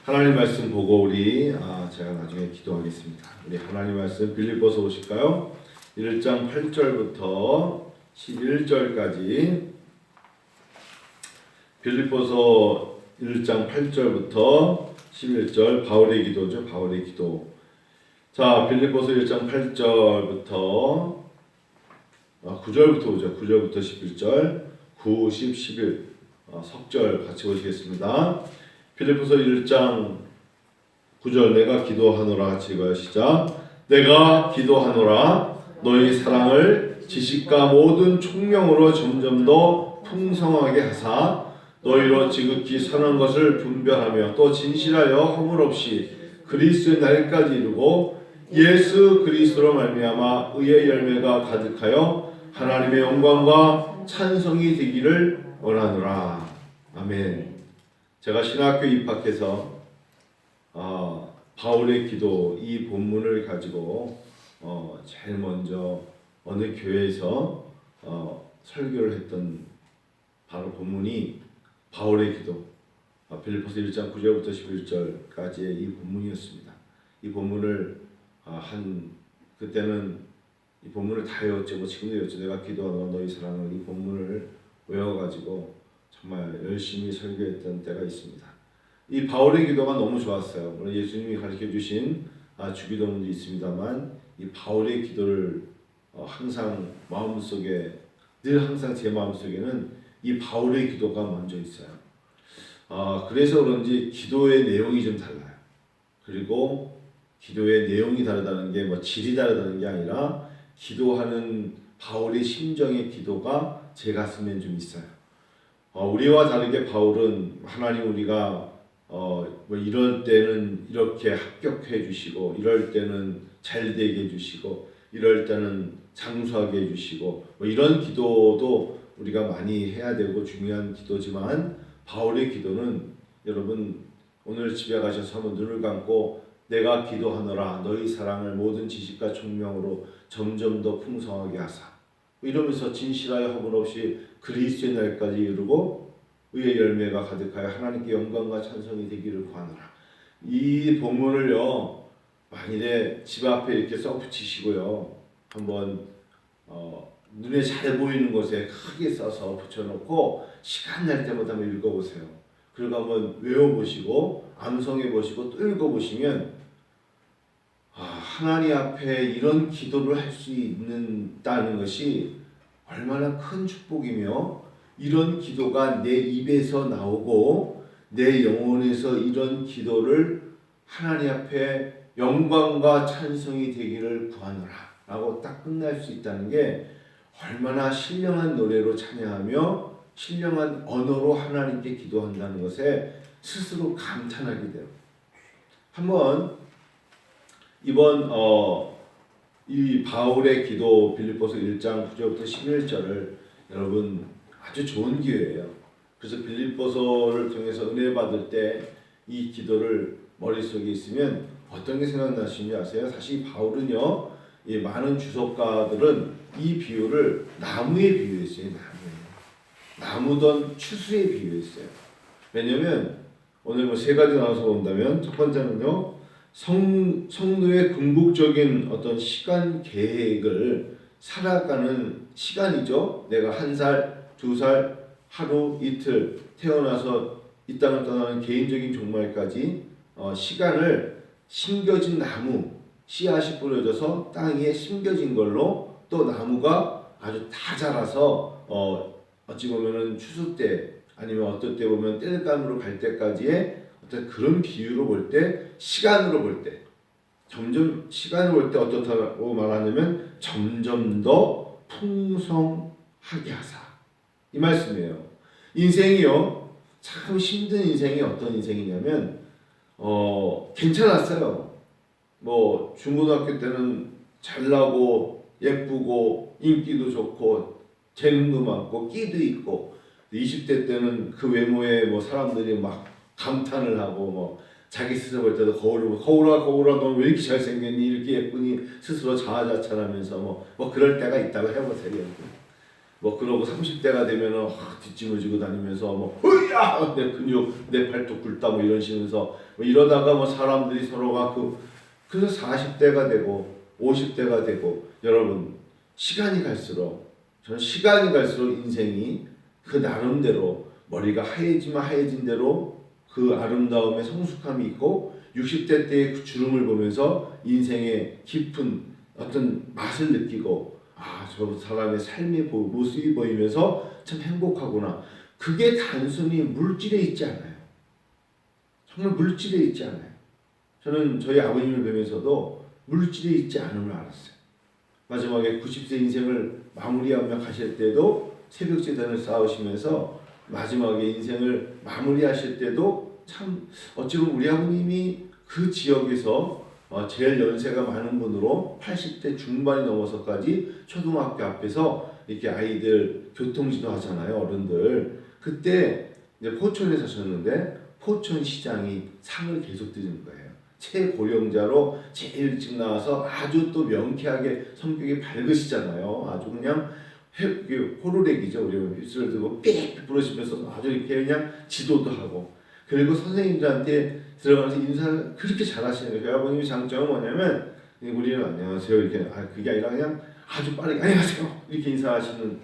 하나님 말씀 보고 우리 제가 나중에 기도하겠습니다. 우리 하나님 말씀 빌립보서 보실까요? 1장 8절부터 11절까지 빌립보서 1장 8절부터 11절 바울의 기도죠. 바울의 기도. 자, 빌립보서 1장 8절부터 9절부터 보죠. 9절부터 11절 9, 10, 11 석절 같이 보시겠습니다. 빌립보서 1장 9절 내가 기도하노라 같이 읽어요. 시작. 내가 기도하노라 너희 사랑을 지식과 모든 총명으로 점점 더 풍성하게 하사 너희로 지극히 선한 것을 분별하며 또 진실하여 허물 없이 그리스도의 날까지 이루고 예수 그리스도로 말미암아 의의 열매가 가득하여 하나님의 영광과 찬송이 되기를 원하노라. 아멘. 제가 신학교 입학해서 바울의 기도 이 본문을 가지고 제일 먼저 어느 교회에서 설교를 했던 바로 본문이 바울의 기도 빌립보서 1장 9절부터 11절까지의 이 본문이었습니다. 이 본문을 그때는 이 본문을 다 외웠죠. 뭐 지금도 외웠죠. 내가 기도하노라 너희 사랑을 이 본문을 외워가지고 정말 열심히 설교했던 때가 있습니다. 이 바울의 기도가 너무 좋았어요. 물론 예수님이 가르쳐 주신 주기도문도 있습니다만 이 바울의 기도를 항상 마음속에 늘 항상 제 마음속에는 이 바울의 기도가 먼저 있어요. 그래서 그런지 기도의 내용이 좀 달라요. 그리고 기도의 내용이 다르다는 게 뭐 질이 다르다는 게 아니라 기도하는 바울의 심정의 기도가 제 가슴에 좀 있어요. 우리와 다르게 바울은 하나님 우리가 뭐 이럴 때는 이렇게 합격해 주시고 이럴 때는 잘 되게 해 주시고 이럴 때는 장수하게 해 주시고 뭐 이런 기도도 우리가 많이 해야 되고 중요한 기도지만 바울의 기도는 여러분 오늘 집에 가셔서 한번 눈을 감고 내가 기도하노라 너희 사랑을 모든 지식과 총명으로 점점 더 풍성하게 하사 이러면서 진실하여 허물 없이 그리스도의 날까지 이루고 의의 열매가 가득하여 하나님께 영광과 찬송이 되기를 구하노라. 이 본문을요 만일에 집 앞에 이렇게 써 붙이시고요 한번 눈에 잘 보이는 곳에 크게 써서 붙여놓고 시간 날 때마다 한번 읽어보세요. 그리고 한번 외워보시고 암송해보시고 또 읽어보시면 하나님 앞에 이런 기도를 할 수 있다는 것이 얼마나 큰 축복이며 이런 기도가 내 입에서 나오고 내 영혼에서 이런 기도를 하나님 앞에 영광과 찬송이 되기를 구하노라 라고 딱 끝날 수 있다는 게 얼마나 신령한 노래로 찬양하며 신령한 언어로 하나님께 기도한다는 것에 스스로 감탄하게 돼요. 한번 이번 이 바울의 기도 빌립보서 1장 9절부터 11절을 여러분 아주 좋은 기회예요. 그래서 빌립보서를 통해서 은혜 받을 때 이 기도를 머릿속에 있으면 어떤 게 생각나시는지 아세요? 사실 바울은요 이 많은 주석가들은 이 비유를 나무에 비유했어요. 나무든 추수에 비유했어요. 왜냐면 오늘 뭐 세 가지 나눠서 본다면 첫 번째는요 성도의 궁극적인 어떤 시간 계획을 살아가는 시간이죠. 내가 1살, 2살, 하루, 이틀 태어나서 이 땅을 떠나는 개인적인 종말까지 시간을 심겨진 나무 씨앗이 뿌려져서 땅 위에 심겨진 걸로 또 나무가 아주 다 자라서 어찌 보면은 추수 때 아니면 어떨 때 보면 땔감으로 갈 때까지의 어떤 그런 비유로 볼 때 시간으로 볼 때 점점 시간으로 볼 때 어떻다고 말하냐면 점점 더 풍성하게 하사 이 말씀이에요. 인생이요 참 힘든 인생이 어떤 인생이냐면 괜찮았어요. 뭐 중고등학교 때는 잘나고 예쁘고 인기도 좋고 재능도 많고 끼도 있고 20대 때는 그 외모에 뭐 사람들이 막 감탄을 하고 뭐 자기 스스로 볼 때도 거울을 보고 거울아 너 왜 이렇게 잘생겼니 이렇게 예쁘니 스스로 자아자찬하면서 뭐 그럴 때가 있다고 해보세요. 뭐 그러고 30대가 되면은 뒷짐을 지고 다니면서 뭐 으야 내 근육 내 팔뚝 굵다 뭐 이런 식으로 뭐 이러다가 뭐 사람들이 서로가 그래서 40대가 되고 50대가 되고 여러분 시간이 갈수록 저는 시간이 갈수록 인생이 그 나름대로 머리가 하얘지면 하얘진 대로 그 아름다움에 성숙함이 있고 60대 때의 그 주름을 보면서 인생의 깊은 어떤 맛을 느끼고 저 사람의 삶의 모습이 보이면서 참 행복하구나. 그게 단순히 물질에 있지 않아요. 정말 물질에 있지 않아요. 저는 저희 아버님을 뵈면서도 물질에 있지 않음을 알았어요. 마지막에 90세 인생을 마무리하며 가실 때도 새벽제단을 쌓으시면서 마지막에 인생을 마무리하실 때도 참 어찌 보면 우리 아버님이 그 지역에서 제일 연세가 많은 분으로 80대 중반이 넘어서까지 초등학교 앞에서 이렇게 아이들 교통지도 하잖아요. 어른들. 그때 이제 포천에 사셨는데 포천시장이 상을 계속 드리는 거예요. 최고령자로 제일 일찍 나와서 아주 또 명쾌하게 성격이 밝으시잖아요. 아주 그냥 호루라기죠. 우리 휘슬을 들고 빽 부러지면서 아주 이렇게 그냥 지도도 하고 그리고 선생님들한테 들어가서 인사를 그렇게 잘하시는 거예요. 저희 아버님의 장점은 뭐냐면 우리는 안녕하세요 이렇게 그게 아니라 그냥 아주 빠르게 안녕하세요 이렇게 인사하시는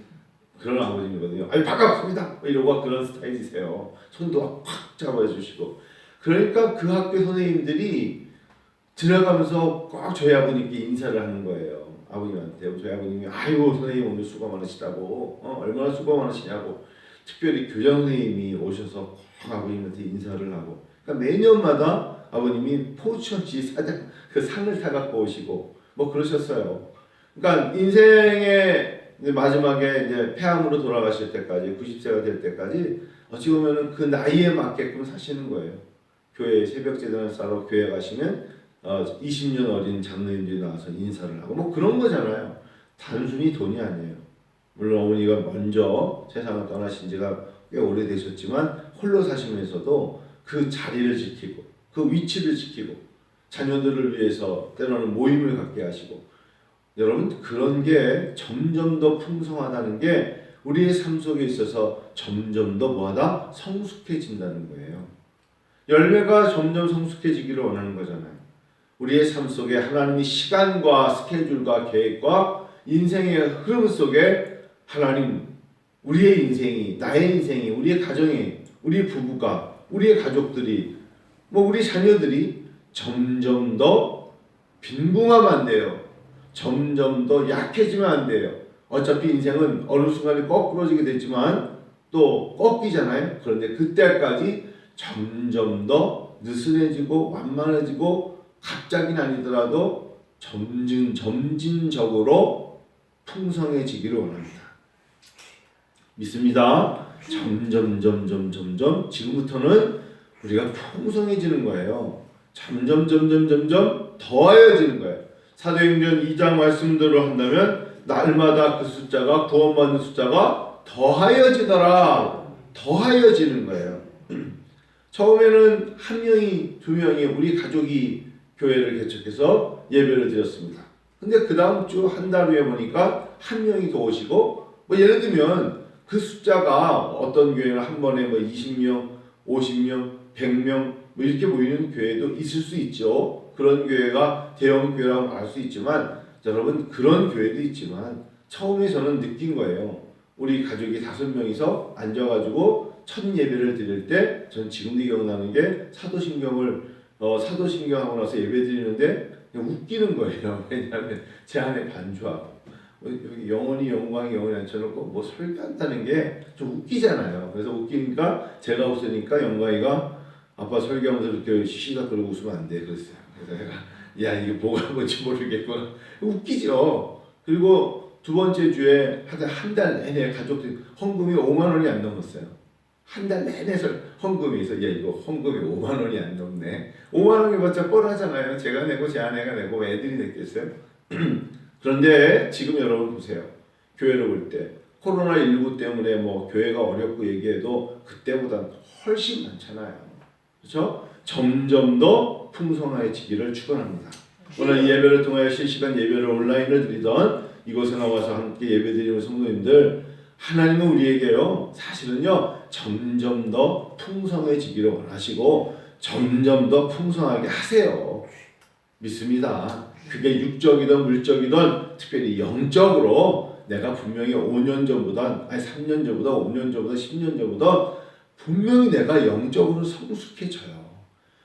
그런 아버님이거든요. 반갑습니다 이러고 그런 스타일이세요. 손도 확 잡아주시고 그러니까 그 학교 선생님들이 지나가면서 꼭 저희 아버님께 인사를 하는 거예요. 아버님한테 저희 아버님이 아이고 선생님 오늘 수고 많으시다고 얼마나 수고 많으시냐고 특별히 교장 선생님이 오셔서 꼭 아버님한테 인사를 하고 그러니까 매년마다 아버님이 포천시 사장 그 상을 타갖고 오시고 뭐 그러셨어요. 그러니까 인생의 마지막에 이제 폐암으로 돌아가실 때까지 90세가 될 때까지 어찌 보면은 그 나이에 맞게끔 사시는 거예요. 교회 새벽제단을 쌓으러 교회 가시면 20년 어린 장로님들이 나와서 인사를 하고 뭐 그런 거잖아요. 단순히 돈이 아니에요. 물론 어머니가 먼저 세상을 떠나신 지가 꽤 오래되셨지만 홀로 사시면서도 그 자리를 지키고 그 위치를 지키고 자녀들을 위해서 때로는 모임을 갖게 하시고 여러분 그런 게 점점 더 풍성하다는 게 우리의 삶 속에 있어서 점점 더 뭐하다? 성숙해진다는 거예요. 열매가 점점 성숙해지기를 원하는 거잖아요. 우리의 삶 속에 하나님이 시간과 스케줄과 계획과 인생의 흐름 속에 하나님 우리의 인생이 나의 인생이 우리의 가정이 우리 부부가 우리의 가족들이 뭐 우리 자녀들이 점점 더 빈궁하면 안 돼요. 점점 더 약해지면 안 돼요. 어차피 인생은 어느 순간에 거꾸러지게 되지만 또 꺾이잖아요. 그런데 그때까지 점점 더 느슨해지고 완만해지고 갑자기는 아니더라도 점진적으로 풍성해지기를 원합니다. 믿습니다. 점점 지금부터는 우리가 풍성해지는 거예요. 점점 더하여지는 거예요. 사도행전 2장 말씀대로 한다면 날마다 그 숫자가 구원받는 숫자가 더하여지더라. 더하여지는 거예요. 처음에는 한 명이 두 명이 우리 가족이 교회를 개척해서 예배를 드렸습니다. 근데 그 다음 주 한 달 후에 보니까 한 명이 더 오시고 뭐 예를 들면 그 숫자가 어떤 교회는 한 번에 뭐 20명, 50명, 100명 뭐 이렇게 모이는 교회도 있을 수 있죠. 그런 교회가 대형 교회라고 말할 수 있지만 여러분 그런 교회도 있지만 처음에 저는 느낀 거예요. 우리 가족이 5명이서 앉아가지고 첫 예배를 드릴 때 전 지금도 기억나는 게 사도신경하고 나서 예배 드리는데 그냥 웃기는 거예요. 왜냐하면 제 안에 반주하고 여기 영원히 영광이 영원히 앉혀놓고 뭐 설교한다는 게 좀 웃기잖아요. 그래서 웃기니까 제가 웃으니까 영광이가 아빠 설교하면서 이렇게 시시각 그러고 웃으면 안 돼 그랬어요. 그래서 내가 야 이게 뭐가 뭔지 모르겠구나. 웃기죠. 그리고 두 번째 주에 한 달 내내 가족들이 헌금이 5만 원이 안 넘었어요. 한 달 내내 헌금이 있어. 야 이거 헌금이 5만 원이 안 넘네. 5만 원이봤자 뻔하잖아요. 제가 내고 제 아내가 내고 애들이 냈겠어요. 그런데 지금 여러분 보세요. 교회를 볼 때 코로나19 때문에 뭐 교회가 어렵고 얘기해도 그때보다 훨씬 많잖아요. 그렇죠? 점점 더 풍성해지기를 축원합니다. 오늘 이 예배를 통하여 실시간 예배를 온라인을 드리던 이곳에 나와서 함께 예배드리는 성도님들 하나님은 우리에게요, 사실은요, 점점 더 풍성해지기를 원하시고 점점 더 풍성하게 하세요. 믿습니다. 그게 육적이든 물적이든 특별히 영적으로 내가 분명히 5년 전보다, 아니 3년 전보다, 5년 전보다, 10년 전보다 분명히 내가 영적으로 성숙해져요.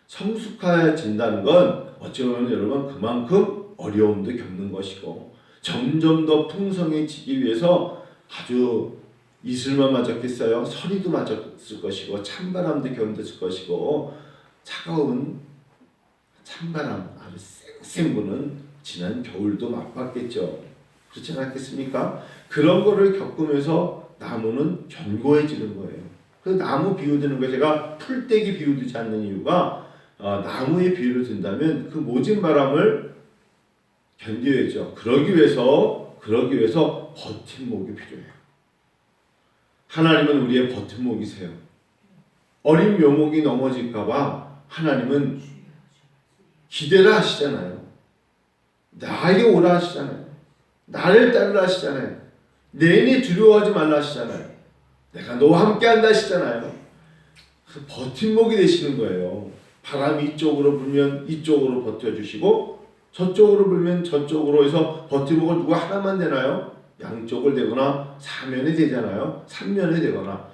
성숙해진다는 건 어찌 보면 여러분 그만큼 어려움도 겪는 것이고 점점 더 풍성해지기 위해서 아주 이슬만 맞았겠어요? 서리도 맞았을 것이고 찬바람도 견뎠을 것이고 차가운 찬바람 아주 쌩쌩 부는 지난 겨울도 맛봤겠죠. 그렇지 않겠습니까? 그런 거를 겪으면서 나무는 견고해지는 거예요. 그 나무 비유 드는 거 제가 풀떼기 비유 두지 않는 이유가 나무의 비유를 든다면 그 모진 바람을 견뎌야죠. 그러기 위해서 버팀목이 필요해요. 하나님은 우리의 버팀목이세요. 어린 묘목이 넘어질까봐 하나님은 기대라 하시잖아요. 나에게 오라 하시잖아요. 나를 따르라 하시잖아요. 내니 두려워하지 말라 하시잖아요. 내가 너와 함께 한다 하시잖아요. 그 버팀목이 되시는 거예요. 바람이 이쪽으로 불면 이쪽으로 버텨주시고 저쪽으로 불면 저쪽으로 해서 버팀목을 누가 하나만 되나요? 양쪽을 되거나 사면이 되잖아요. 삼면이 되거나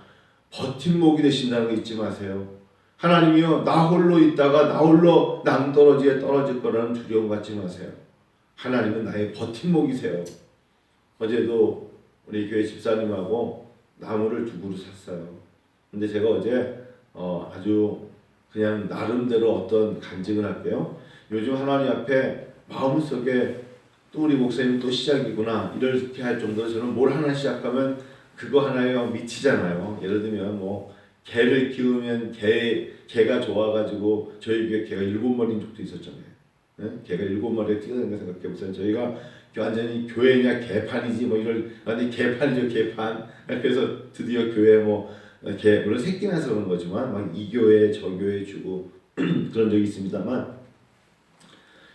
버팀목이 되신다는 거 잊지 마세요. 하나님이요, 나 홀로 있다가 나 홀로 낭떠러지에 떨어질 거라는 두려움 갖지 마세요. 하나님은 나의 버팀목이세요. 어제도 우리 교회 집사님하고 나무를 2그루 샀어요. 근데 제가 어제 아주 그냥 나름대로 어떤 간증을 할게요. 요즘 하나님 앞에 마음속에 또 우리 목사님 또 시작이구나 이렇게 할 정도로 저는 뭘 하나 시작하면 그거 하나에 미치잖아요. 예를 들면 뭐 개를 키우면 개가 좋아가지고 저희 교회 개가 7마리인 적도 있었잖아요. 네? 개가 7마리에 뛰어다니는 거 생각해보세요. 저희가 완전히 교회냐 개판이지 뭐 이럴 아니 개판이죠 개판. 그래서 드디어 교회 뭐 물론 새끼 나서 그런 거지만 막 이 교회 저 교회 주고 그런 적이 있습니다만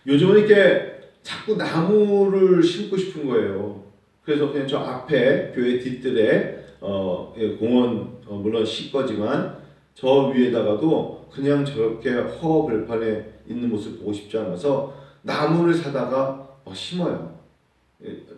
요즘은 이렇게 자꾸 나무를 심고 싶은 거예요. 그래서 그냥 저 앞에 교회 뒷뜰에 공원 물론 시 거지만 저 위에다가도 그냥 저렇게 허벌판에 있는 모습 보고 싶지 않아서 나무를 사다가 심어요.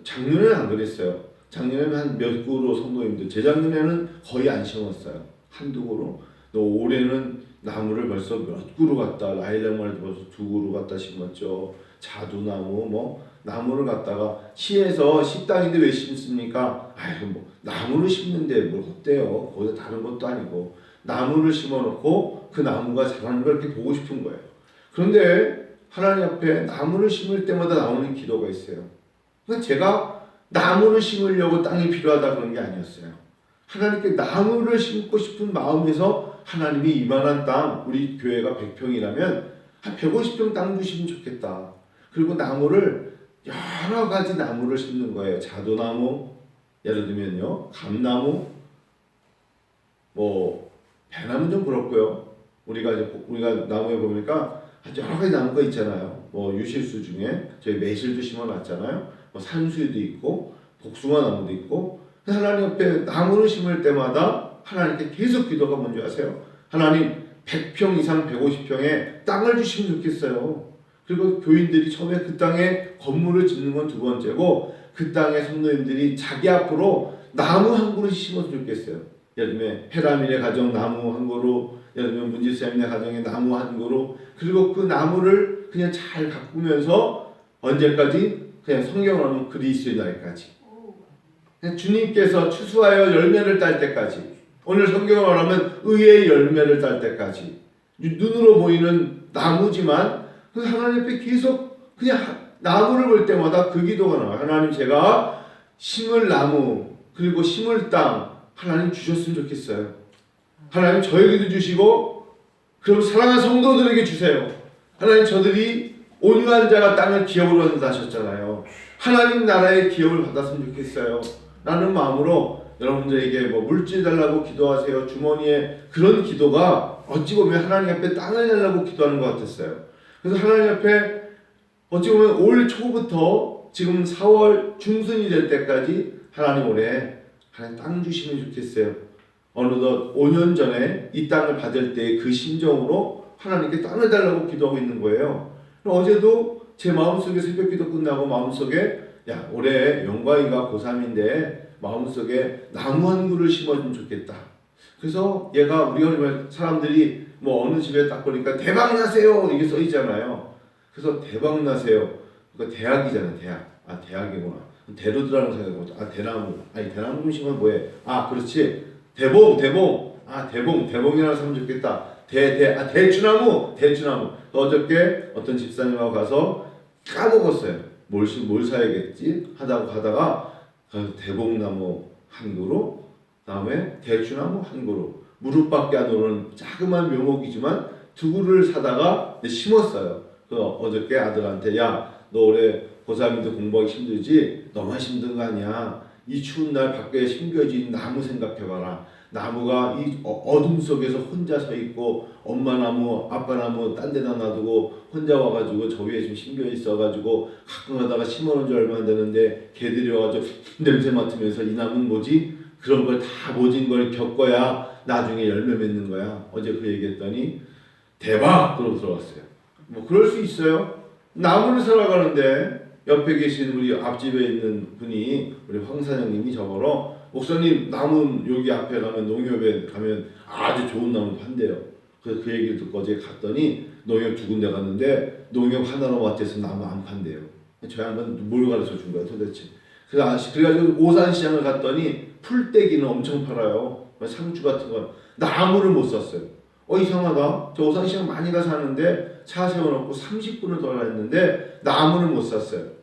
작년에는 안 그랬어요. 작년에는 한 몇 그루 성도님들, 재작년에는 거의 안 심었어요. 한두 그루. 또 올해는 나무를 벌써 몇 그루 갖다 라일락마를 벌써 2그루 갖다 심었죠. 자두나무 뭐 나무를 갖다가 시에서 식당인데 왜 심습니까? 아이고 뭐 나무를 심는데 뭘 어때요? 거기다 다른 것도 아니고 나무를 심어놓고 그 나무가 자라는 걸 이렇게 보고 싶은 거예요. 그런데 하나님 앞에 나무를 심을 때마다 나오는 기도가 있어요. 그러니까 제가 나무를 심으려고 땅이 필요하다 그런 게 아니었어요. 하나님께 나무를 심고 싶은 마음에서 하나님이 이만한 땅, 우리 교회가 100평이라면 한 150평 땅 주시면 좋겠다. 그리고 나무를 여러 가지 나무를 심는 거예요. 자두나무, 예를 들면요, 감나무, 뭐 배나무는 좀 그렇고요. 우리가 나무에 보니까 여러 가지 나무가 있잖아요. 뭐 유실수 중에 저희 매실도 심어놨잖아요. 뭐 산수유도 있고 복숭아 나무도 있고. 하나님 앞에 나무를 심을 때마다 하나님께 계속 기도가 뭔지 아세요? 하나님 100평 이상 150평에 땅을 주시면 좋겠어요. 그리고 교인들이 처음에 그 땅에 건물을 짓는 건 2번째고 그 땅에 성도님들이 자기 앞으로 나무 한 그루 심었으면 좋겠어요. 예를 들면 헤라민의 가정 나무 한 그루, 예를 들면 문지쌤네 가정에 나무 한 그루, 그리고 그 나무를 그냥 잘 가꾸면서 언제까지? 그냥 성경을 하면 그리스도의 날까지. 주님께서 추수하여 열매를 딸 때까지. 오늘 성경을 말하면 의의 열매를 딸 때까지. 눈으로 보이는 나무지만 그 하나님 앞에 계속 그냥 나무를 볼 때마다 그 기도가 나와요. 하나님 제가 심을 나무 그리고 심을 땅 하나님 주셨으면 좋겠어요. 하나님 저에게도 주시고 그럼 사랑하는 성도들에게 주세요. 하나님 저들이 온유한 자가 땅을 기업으로 얻는다 하셨잖아요. 하나님 나라의 기업을 받았으면 좋겠어요. 라는 마음으로 여러분들에게 뭐 물질 달라고 기도하세요. 주머니에 그런 기도가 어찌 보면 하나님 앞에 땅을 달라고 기도하는 것 같았어요. 그래서 하나님 앞에 어찌 보면 올 초부터 지금 4월 중순이 될 때까지 하나님 올해 하나님 땅 주시면 좋겠어요. 어느덧 5년 전에 이 땅을 받을 때 그 심정으로 하나님께 땅을 달라고 기도하고 있는 거예요. 어제도 제 마음속에 새벽기도 끝나고 마음속에 야 올해 영광이가 고3인데 마음속에 나무 한 그루를 심어주면 좋겠다. 그래서 얘가 우리가 사람들이 뭐 어느 집에 딱 보니까 대박 나세요 이게 써 있잖아요. 그래서 대박 나세요. 그거 대학이잖아 대학. 아 대학이구나. 대로 들어가는 생각이고 아 대나무. 아니 대나무 심으면 뭐해? 아 그렇지. 대봉. 아 대봉이라는 사람 좋겠다. 대추나무. 어저께 어떤 집사님하고 가서 까먹었어요. 뭘 사야겠지 하다가 가다가 대봉나무 한 그루, 다음에 대추나무 한 그루, 무릎밖에 안 오는 자그마한 묘목이지만 두 그루를 사다가 심었어요. 그래서 어저께 아들한테 야, 너 올해 고3인데 공부하기 힘들지? 너만 힘든 거 아니야. 이 추운 날 밖에 심겨진 나무 생각해봐라. 나무가 이 어둠 속에서 혼자 서 있고 엄마 나무, 아빠 나무 딴 데다 놔두고 혼자 와가지고 저 위에 좀 심겨 있어가지고 가끔 가다가 심어놓은 지 얼마 안 되는데 개들이 와가지고 냄새 맡으면서 이 나무는 뭐지? 그런 걸 다 모진 걸 겪어야 나중에 열매 맺는 거야. 어제 그 얘기했더니 대박! 그러고 들어왔어요. 뭐 그럴 수 있어요. 나무를 살아가는데 옆에 계신 우리 앞집에 있는 분이 우리 황 사장님이 저거로 목사님 나무 여기 앞에 가면 농협에 가면 아주 좋은 나무 판대요. 그래서 그 얘기를 듣고 어제 갔더니 농협 두 군데 갔는데 농협 하나로 마트에서 나무 안 판대요. 저 양반 뭘 가르쳐 준 거야 도대체. 그래가지고 오산시장을 갔더니 풀떼기는 엄청 팔아요. 상추 같은 건 나무를 못 샀어요. 이상하다. 저 오산시장 많이 가서 하는데 차 세워놓고 30분을 더 했는데 나무를 못 샀어요.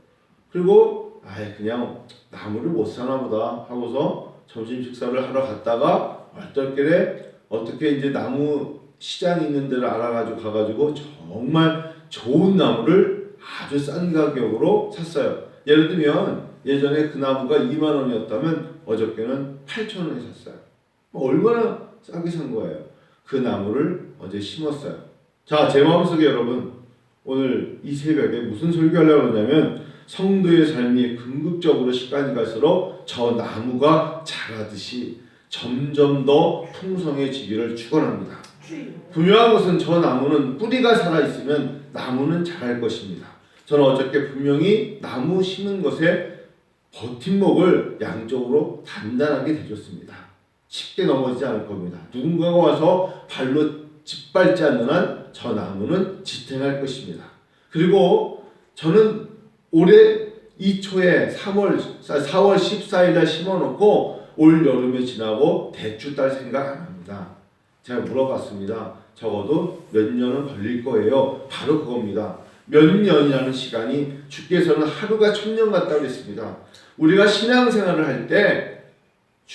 그리고 그냥 나무를 못 사나 보다 하고서 점심 식사를 하러 갔다가 얼떨결에 어떻게 이제 나무 시장 있는 데를 알아가지고 가가지고 정말 좋은 나무를 아주 싼 가격으로 샀어요. 예를 들면 예전에 그 나무가 2만 원이었다면 어저께는 8천 원에 샀어요. 얼마나 싸게 산 거예요. 그 나무를 어제 심었어요. 자, 제 마음속에 여러분 오늘 이 새벽에 무슨 설교하려고 그러냐면 성도의 삶이 궁극적으로 시간이 갈수록 저 나무가 자라듯이 점점 더 풍성해지기를 축원합니다. 분명한 것은 저 나무는 뿌리가 살아있으면 나무는 자랄 것입니다. 저는 어저께 분명히 나무 심은 것에 버팀목을 양쪽으로 단단하게 대줬습니다. 쉽게 넘어지지 않을 겁니다. 누군가가 와서 발로 짓밟지 않는 한 저 나무는 지탱할 것입니다. 그리고 저는 올해 이 초에 4월 14일 날 심어놓고 올 여름에 지나고 대추 딸 생각 안 합니다. 제가 물어봤습니다. 적어도 몇 년은 걸릴 거예요. 바로 그겁니다. 몇 년이라는 시간이 주께서는 하루가 1000년 같다고 그랬습니다. 우리가 신앙생활을 할 때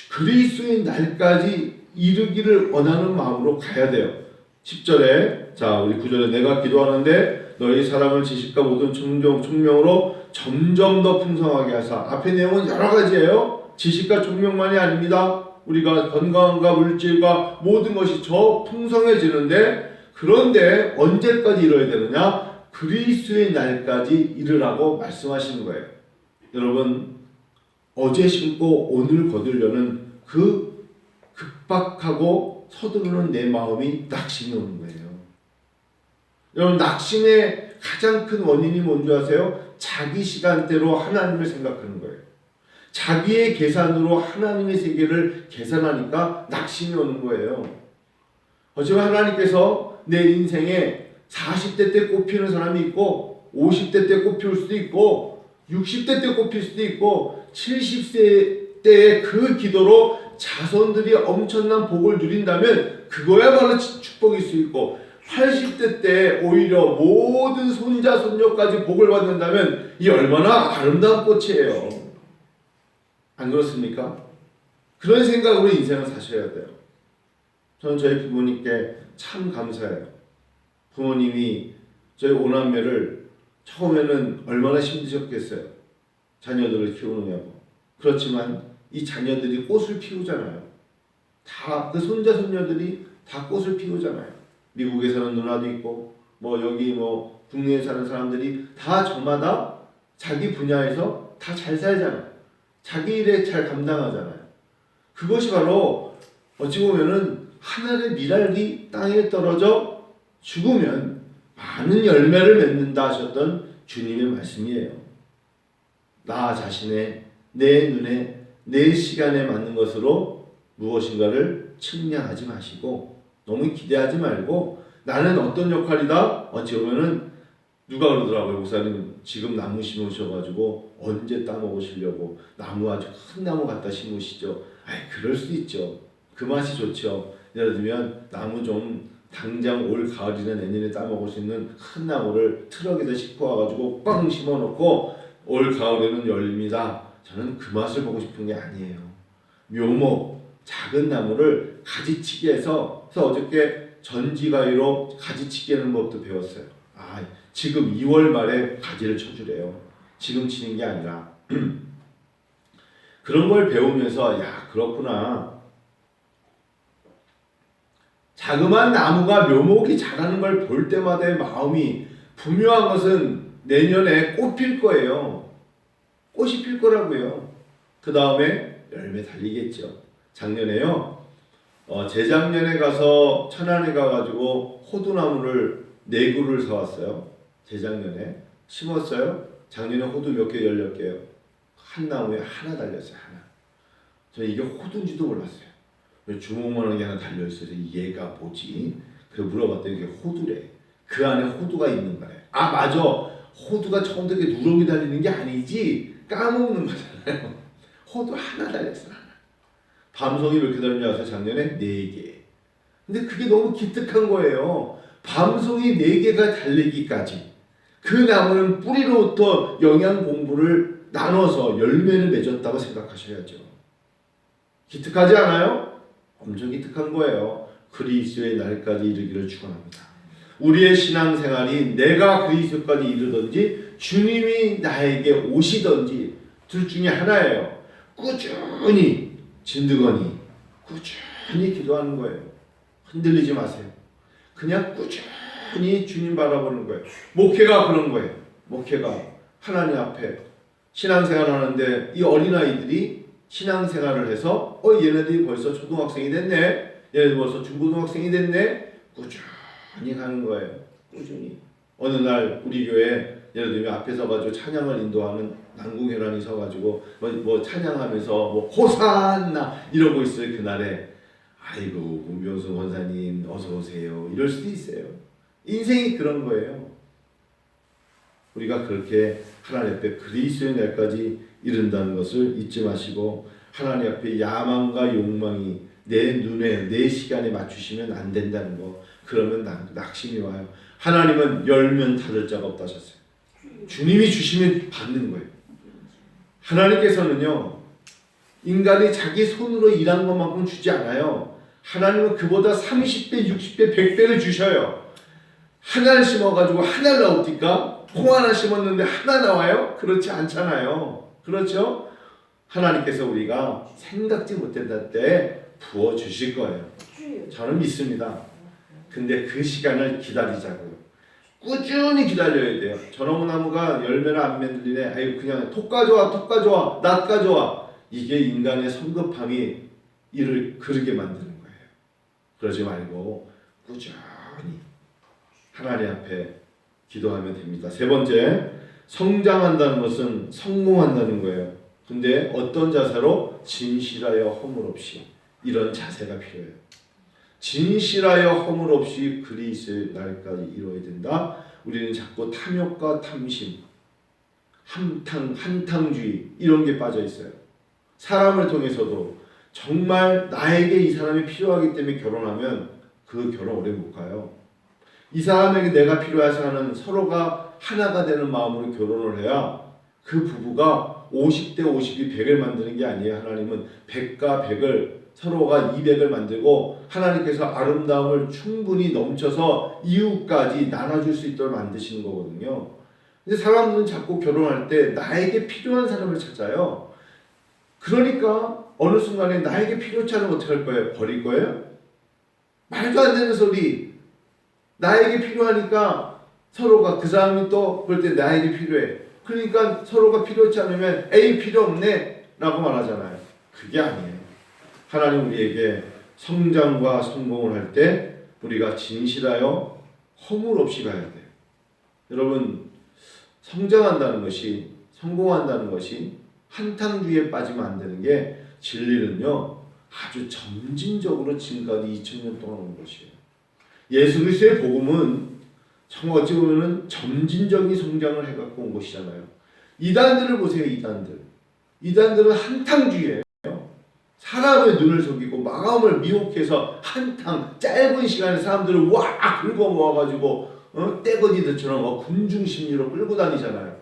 그리스도의 날까지 이르기를 원하는 마음으로 가야 돼요. 10절에 자 우리 9절에 내가 기도하는데 너희 사람을 지식과 모든 총명으로 점점 더 풍성하게 하사. 앞의 내용은 여러 가지예요. 지식과 총명만이 아닙니다. 우리가 건강과 물질과 모든 것이 더 풍성해지는데 그런데 언제까지 이뤄야 되느냐? 그리스도의 날까지 이르라고 말씀하시는 거예요. 여러분 어제 심고 오늘 거두려는 그 급박하고 서두르는 내 마음이 낙심이 오는 거예요. 여러분 낙심의 가장 큰 원인이 뭔지 아세요? 자기 시간대로 하나님을 생각하는 거예요. 자기의 계산으로 하나님의 세계를 계산하니까 낙심이 오는 거예요. 어쩌면 하나님께서 내 인생에 40대 때 꽃피는 사람이 있고 50대 때 꽃피울 수도 있고 60대 때 꽃필 수도 있고 70세 때의 그 기도로 자손들이 엄청난 복을 누린다면 그거야말로 축복일 수 있고 80대 때 오히려 모든 손자 손녀까지 복을 받는다면 이 얼마나 아름다운 꽃이에요. 안 그렇습니까? 그런 생각으로 인생을 사셔야 돼요. 저는 저희 부모님께 참 감사해요. 부모님이 저희 오남매를 처음에는 얼마나 힘드셨겠어요. 자녀들을 키우느냐고. 그렇지만 이 자녀들이 꽃을 피우잖아요. 다 그 손자 손녀들이 다 꽃을 피우잖아요. 미국에 사는 누나도 있고 여기 국내에 사는 사람들이 다 저마다 자기 분야에서 다 잘 살잖아요. 자기 일에 잘 감당하잖아요. 그것이 바로 어찌 보면은 하늘의 미랄이 땅에 떨어져 죽으면 많은 열매를 맺는다 하셨던 주님의 말씀이에요. 나 자신의 내 눈에 내 시간에 맞는 것으로 무엇인가를 측량하지 마시고 너무 기대하지 말고 나는 어떤 역할이다? 어찌 보면은 누가 그러더라고요. 목사님 지금 나무 심으셔가지고 언제 따먹으시려고 나무 아주 큰 나무 갖다 심으시죠. 아이 그럴 수 있죠. 그 맛이 좋죠. 예를 들면 나무 좀 당장 올 가을이나 내년에 따먹을 수 있는 큰 나무를 트럭에다 싣고 와가지고 꽝 심어놓고 올 가을에는 열립니다. 저는 그 맛을 보고 싶은 게 아니에요. 묘목 작은 나무를 가지치기 해서 어저께 전지가위로 가지치기 하는 법도 배웠어요. 지금 2월 말에 가지를 쳐주래요. 지금 치는 게 아니라 그런 걸 배우면서 야 그렇구나. 자그마한 나무가 묘목이 자라는 걸 볼 때마다의 마음이 분명한 것은 내년에 꽃 필 거예요. 꽃이 필 거라고요. 그 다음에 열매 달리겠죠. 작년에요. 재작년에 가서 천안에 가가지고 호두나무를 4그루를 사왔어요. 재작년에 심었어요. 작년에 호두 몇 개 열렸게요. 한 나무에 하나 달렸어요. 하나. 저는 이게 호두인지도 몰랐어요. 주먹만한 게 하나 달려있어요. 얘가 뭐지? 그래서 물어봤더니 이게 호두래. 그 안에 호두가 있는 거래. 맞아. 호두가 처음부터 이렇게 누렁이 달리는 게 아니지. 까먹는 거잖아요. 호두 하나 달렸어. 하나. 밤송이 몇 개 달렸냐 해서 작년에 4개. 근데 그게 너무 기특한 거예요. 밤송이 4개가 달리기까지 그 나무는 뿌리로부터 영양 공부를 나눠서 열매를 맺었다고 생각하셔야죠. 기특하지 않아요? 엄청 기특한 거예요. 그리스도의 날까지 이르기를 축원합니다. 우리의 신앙생활이 내가 그리스도까지 이르든지 주님이 나에게 오시든지 둘 중에 하나예요. 꾸준히 진드거니 꾸준히 기도하는 거예요. 흔들리지 마세요. 그냥 꾸준히 주님 바라보는 거예요. 목회가 그런 거예요. 목회가 하나님 앞에 신앙생활 하는데 이 어린아이들이 신앙생활을 해서 얘네들이 벌써 초등학생이 됐네. 얘네들 벌써 중고등학생이 됐네. 꾸준히 가는 거예요. 꾸준히. 어느 날 우리 교회 예를 들면 앞에 서가지고 찬양을 인도하는 남궁회란이 서가지고 뭐 찬양하면서 뭐 호산나 이러고 있어요. 그날에 아이고 문병순 권사님 어서 오세요 이럴 수도 있어요. 인생이 그런 거예요. 우리가 그렇게 하나님 앞에 그리스도의 날까지 이른다는 것을 잊지 마시고 하나님 앞에 야망과 욕망이 내 눈에 내 시간에 맞추시면 안 된다는 거. 그러면 낙심이 와요. 하나님은 열면 닫을 자가 없다 하셨어요. 주님이 주시면 받는 거예요. 하나님께서는요 인간이 자기 손으로 일한 것만큼 주지 않아요. 하나님은 그보다 30배, 60배, 100배를 주셔요. 하나를 심어가지고 하나를 나옵니까? 콩 하나 심었는데 하나 나와요? 그렇지 않잖아요. 그렇죠? 하나님께서 우리가 생각지 못했을 때 부어주실 거예요. 저는 믿습니다. 근데 그 시간을 기다리자고요. 꾸준히 기다려야 돼요. 저나무가 열매를 안 맺리네. 아유 그냥 톡 가져와, 톡 가져와, 낫 가져와. 이게 인간의 성급함이 이를 그르게 만드는 거예요. 그러지 말고 꾸준히 하나님 앞에 기도하면 됩니다. 세 번째, 성장한다는 것은 성공한다는 거예요. 근데 어떤 자세로? 진실하여 허물 없이. 이런 자세가 필요해요. 진실하여 허물 없이 그리스도의 날까지 이루어야 된다. 우리는 자꾸 탐욕과 탐심, 한탕주의 이런 게 빠져 있어요. 사람을 통해서도 정말 나에게 이 사람이 필요하기 때문에 결혼하면 그 결혼 오래 못 가요. 이 사람에게 내가 필요해서 하는 서로가 하나가 되는 마음으로 결혼을 해야 그 부부가 50대 50이 100을 만드는 게 아니에요. 하나님은 100과 100을 서로가 200을 만들고 하나님께서 아름다움을 충분히 넘쳐서 이웃까지 나눠줄 수 있도록 만드시는 거거든요. 근데 사람들은 자꾸 결혼할 때 나에게 필요한 사람을 찾아요. 그러니까 어느 순간에 나에게 필요치 않으면 어떻게 할 거예요? 버릴 거예요? 말도 안 되는 소리. 나에게 필요하니까 서로가 그 사람이 또 볼 때 나에게 필요해. 그러니까 서로가 필요치 않으면 에이 필요 없네 라고 말하잖아요. 그게 아니에요. 하나님 우리에게 성장과 성공을 할 때 우리가 진실하여 허물 없이 가야 돼요. 여러분, 성장한다는 것이, 성공한다는 것이 한탕주의에 빠지면 안 되는 게, 진리는요 아주 점진적으로 지금까지 2000년 동안 온 것이에요. 예수 그리스도의 복음은 정말 어찌 보면은 점진적인 성장을 해갖고 온 것이잖아요. 이단들을 보세요. 이단들은 한탕주의예요. 사람의 눈을 속이고 마음을 미혹해서 한탕 짧은 시간에 사람들을 와 긁어 모아가지고 떼거지들처럼 군중 심리로 끌고 다니잖아요.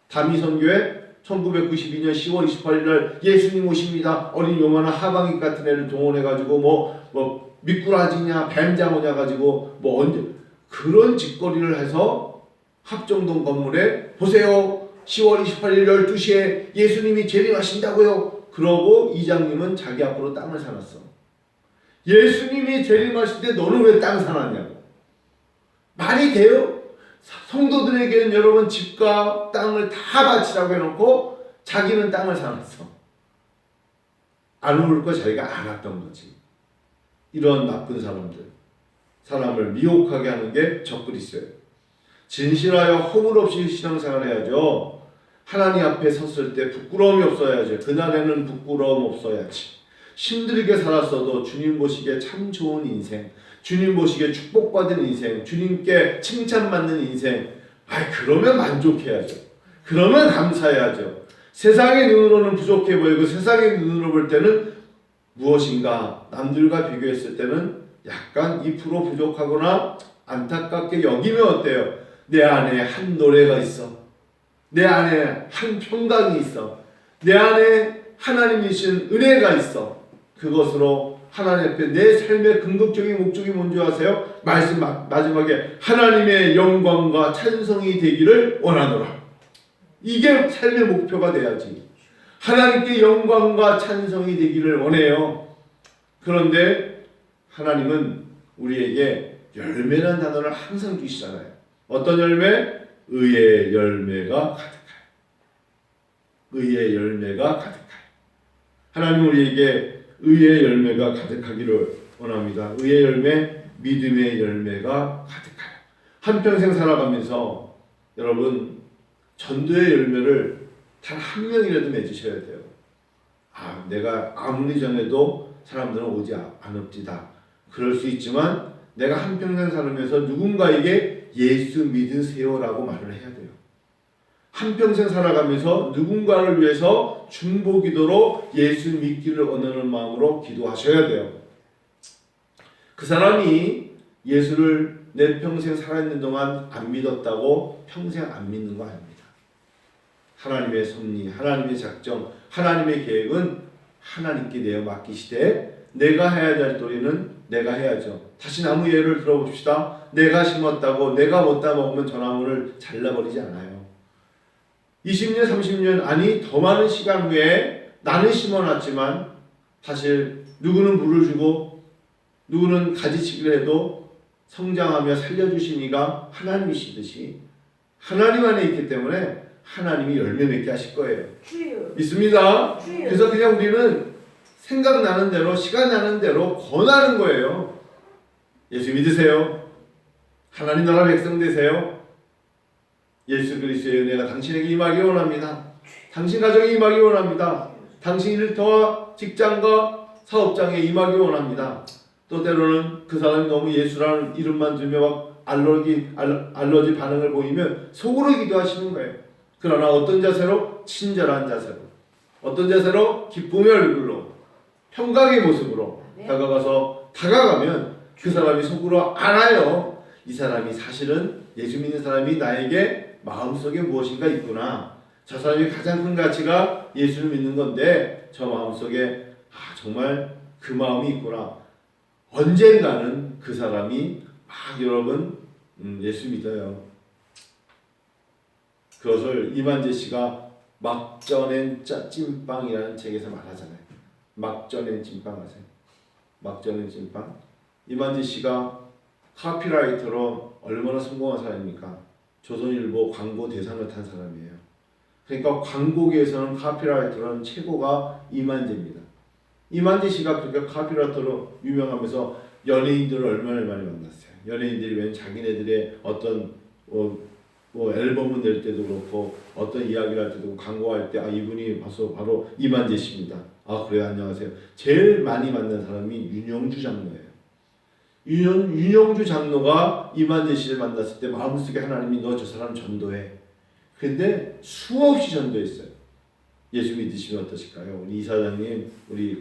다미선교회 1992년 10월 28일 날 예수님 오십니다. 어린 요만한 하방익 같은 애를 동원해가지고 뭐 미꾸라지냐 뱀장어냐 가지고 뭐 언제 그런 짓거리를 해서 합정동 건물에 보세요. 10월 28일 12시에 예수님이 재림하신다고요. 그러고 이장님은 자기 앞으로 땅을 사놨어. 예수님이 재림하실 때 너는 왜 땅 사놨냐고. 말이 돼요? 성도들에게는 여러분 집과 땅을 다 바치라고 해놓고 자기는 땅을 사놨어. 안 오를 거 자기가 안 왔던 거지. 이런 나쁜 사람을 미혹하게 하는 게 적그리스도예요. 진실하여 허물 없이 신앙생활 해야죠. 하나님 앞에 섰을 때 부끄러움이 없어야죠. 그날에는 부끄러움 없어야지. 힘들게 살았어도 주님 보시기에 참 좋은 인생, 주님 보시기에 축복받은 인생, 주님께 칭찬받는 인생, 그러면 만족해야죠. 그러면 감사해야죠. 세상의 눈으로는 부족해 보이고 세상의 눈으로 볼 때는 무엇인가 남들과 비교했을 때는 약간 2% 부족하거나 안타깝게 여기면 어때요? 내 안에 한 노래가 있어. 내 안에 한 평강이 있어. 내 안에 하나님이신 은혜가 있어. 그것으로 하나님 앞에 내 삶의 궁극적인 목적이 뭔지 아세요? 말씀 마지막에 하나님의 영광과 찬송이 되기를 원하노라. 이게 삶의 목표가 돼야지. 하나님께 영광과 찬송이 되기를 원해요. 그런데 하나님은 우리에게 열매라는 단어를 항상 주시잖아요. 어떤 열매? 의의 열매가 가득하여. 의의 열매가 가득하여. 하나님 우리에게 의의 열매가 가득하기를 원합니다. 의의 열매, 믿음의 열매가 가득하여. 한평생 살아가면서 여러분 전도의 열매를 단 한 명이라도 맺으셔야 돼요. 내가 아무리 전해도 사람들은 오지 않읍디다. 그럴 수 있지만 내가 한평생 살면서 누군가에게 예수 믿으세요라고 말을 해야 돼요. 한평생 살아가면서 누군가를 위해서 중보기도로 예수 믿기를 원하는 마음으로 기도하셔야 돼요. 그 사람이 예수를 내 평생 살아있는 동안 안 믿었다고 평생 안 믿는 거 아닙니다. 하나님의 섭리, 하나님의 작정, 하나님의 계획은 하나님께 내어 맡기시되 내가 해야 될 도리는 내가 해야죠. 다시 나무 예를 들어봅시다. 내가 심었다고 내가 못 따먹으면 저 나무를 잘라버리지 않아요. 20년, 30년 아니 더 많은 시간 후에 나는 심어놨지만 사실 누구는 물을 주고 누구는 가지치기를 해도 성장하며 살려주신 이가 하나님이시듯이 하나님 안에 있기 때문에 하나님이 열매 맺게 하실 거예요. 믿습니다. 그래서 그냥 우리는 생각나는 대로 시간 나는 대로 권하는 거예요. 예수 믿으세요. 하나님 나라 백성 되세요. 예수 그리스도의 은혜가 당신에게 임하기 원합니다. 당신 가정에 임하기 원합니다. 당신 일터와 직장과 사업장에 임하기 원합니다. 또 때로는 그 사람이 너무 예수라는 이름만 들며 막 알러지 반응을 보이면 속으로 기도하시는 거예요. 그러나 어떤 자세로? 친절한 자세로. 어떤 자세로? 기쁨의 얼굴로 평강의 모습으로 다가가면 그 사람이 속으로 알아요. 이 사람이 사실은 예수 믿는 사람이 나에게 마음속에 무엇인가 있구나. 저 사람이 가장 큰 가치가 예수를 믿는 건데 저 마음속에 정말 그 마음이 있구나. 언젠가는 그 사람이 여러분 예수 믿어요. 그것을 이만재 씨가 막 쪄낸 찐빵이라는 책에서 말하잖아요. 막 쪄낸 찐빵 아세요? 막 쪄낸 찐빵. 이만재 씨가 카피라이터로 얼마나 성공한 사람입니까? 조선일보 광고 대상을 탄 사람이에요. 그러니까 광고계에서는 카피라이터는 최고가 이만재입니다. 이만재 씨가 그러니까 카피라터로 유명하면서 연예인들을 얼마나 많이 만났어요. 연예인들이 왜 자기네들의 어떤 뭐 앨범을 낼 때도 그렇고 어떤 이야기를 할 때도 광고할 때 이분이 바로 이만재 씨입니다. 그래요, 안녕하세요. 제일 많이 만난 사람이 윤영주 장로예요. 윤영주 장로가 이만재 씨를 만났을 때 마음속에 하나님이 너 저 사람 전도해. 근데 수없이 전도했어요. 예수 믿으시면 어떠실까요? 우리 이사장님, 우리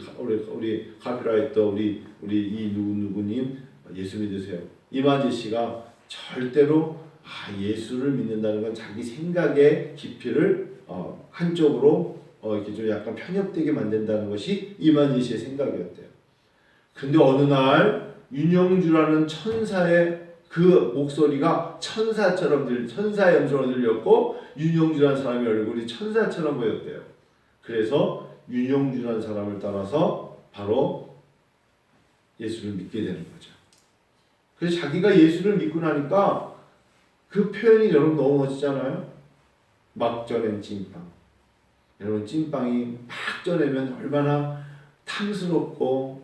카피라이터, 우리 이 누구님 예수 믿으세요. 이만재 씨가 절대로 예수를 믿는다는 건 자기 생각의 깊이를 한쪽으로 이렇게 좀 약간 편협되게 만든다는 것이 이만재 씨의 생각이었대요. 근데 어느 날 윤영주라는 천사의 그 목소리가 천사의 음성으로 들렸고 윤영주라는 사람의 얼굴이 천사처럼 보였대요. 그래서 윤영주라는 사람을 따라서 바로 예수를 믿게 되는 거죠. 그래서 자기가 예수를 믿고 나니까 그 표현이 여러분 너무 멋지잖아요. 막 전엔 찐빵. 여러분 찐빵이 막 전에면 얼마나 탐스럽고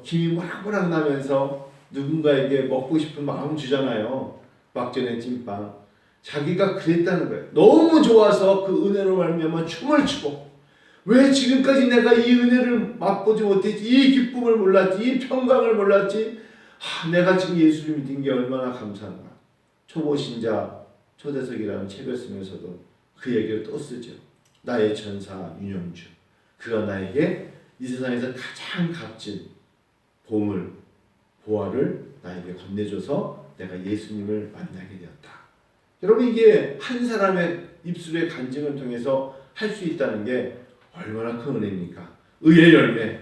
김이 모락모락 나면서 누군가에게 먹고 싶은 마음 주잖아요. 막 전엔 찐빵. 자기가 그랬다는 거예요. 너무 좋아서 그 은혜로 말미암아 춤을 추고 왜 지금까지 내가 이 은혜를 맛보지 못했지, 이 기쁨을 몰랐지, 이 평강을 몰랐지, 내가 지금 예수를 믿은 게 얼마나 감사한가. 초보신자 초대석이라는 책을 쓰면서도 그 얘기를 또 쓰죠. 나의 천사 윤영주, 그가 나에게 이 세상에서 가장 값진 보물, 보화를 나에게 건네줘서 내가 예수님을 만나게 되었다. 여러분 이게 한 사람의 입술의 간증을 통해서 할 수 있다는 게 얼마나 큰 은혜입니까? 의의 열매.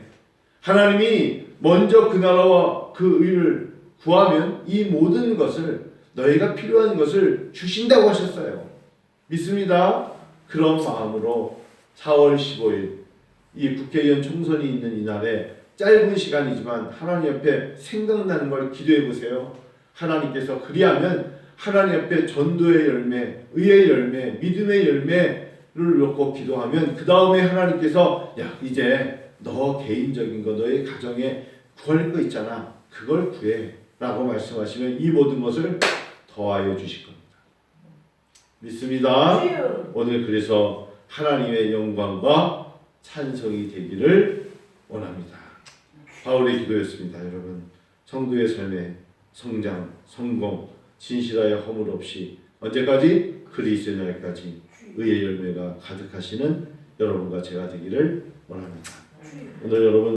하나님이 먼저 그 나라와 그 의를 구하면 이 모든 것을 너희가 필요한 것을 주신다고 하셨어요. 믿습니다. 그런 마음으로 4월 15일 이 국회의원 총선이 있는 이날에 짧은 시간이지만 하나님 옆에 생각나는 걸 기도해 보세요. 하나님께서 그리하면 하나님 앞에 전도의 열매, 의의 열매, 믿음의 열매를 놓고 기도하면 그 다음에 하나님께서 이제 너 개인적인 거, 너의 가정에 구할 거 있잖아. 그걸 구해 라고 말씀하시면 이 모든 것을 더하여 주실 겁니다. 믿습니다. 오늘 그래서 하나님의 영광과 찬송이 되기를 원합니다. 바울의 기도였습니다. 여러분 성도의 삶의 성장, 성공, 진실하여 허물 없이 언제까지? 그리스도의 날까지 의의 열매가 가득하시는 여러분과 제가 되기를 원합니다. 오늘 여러분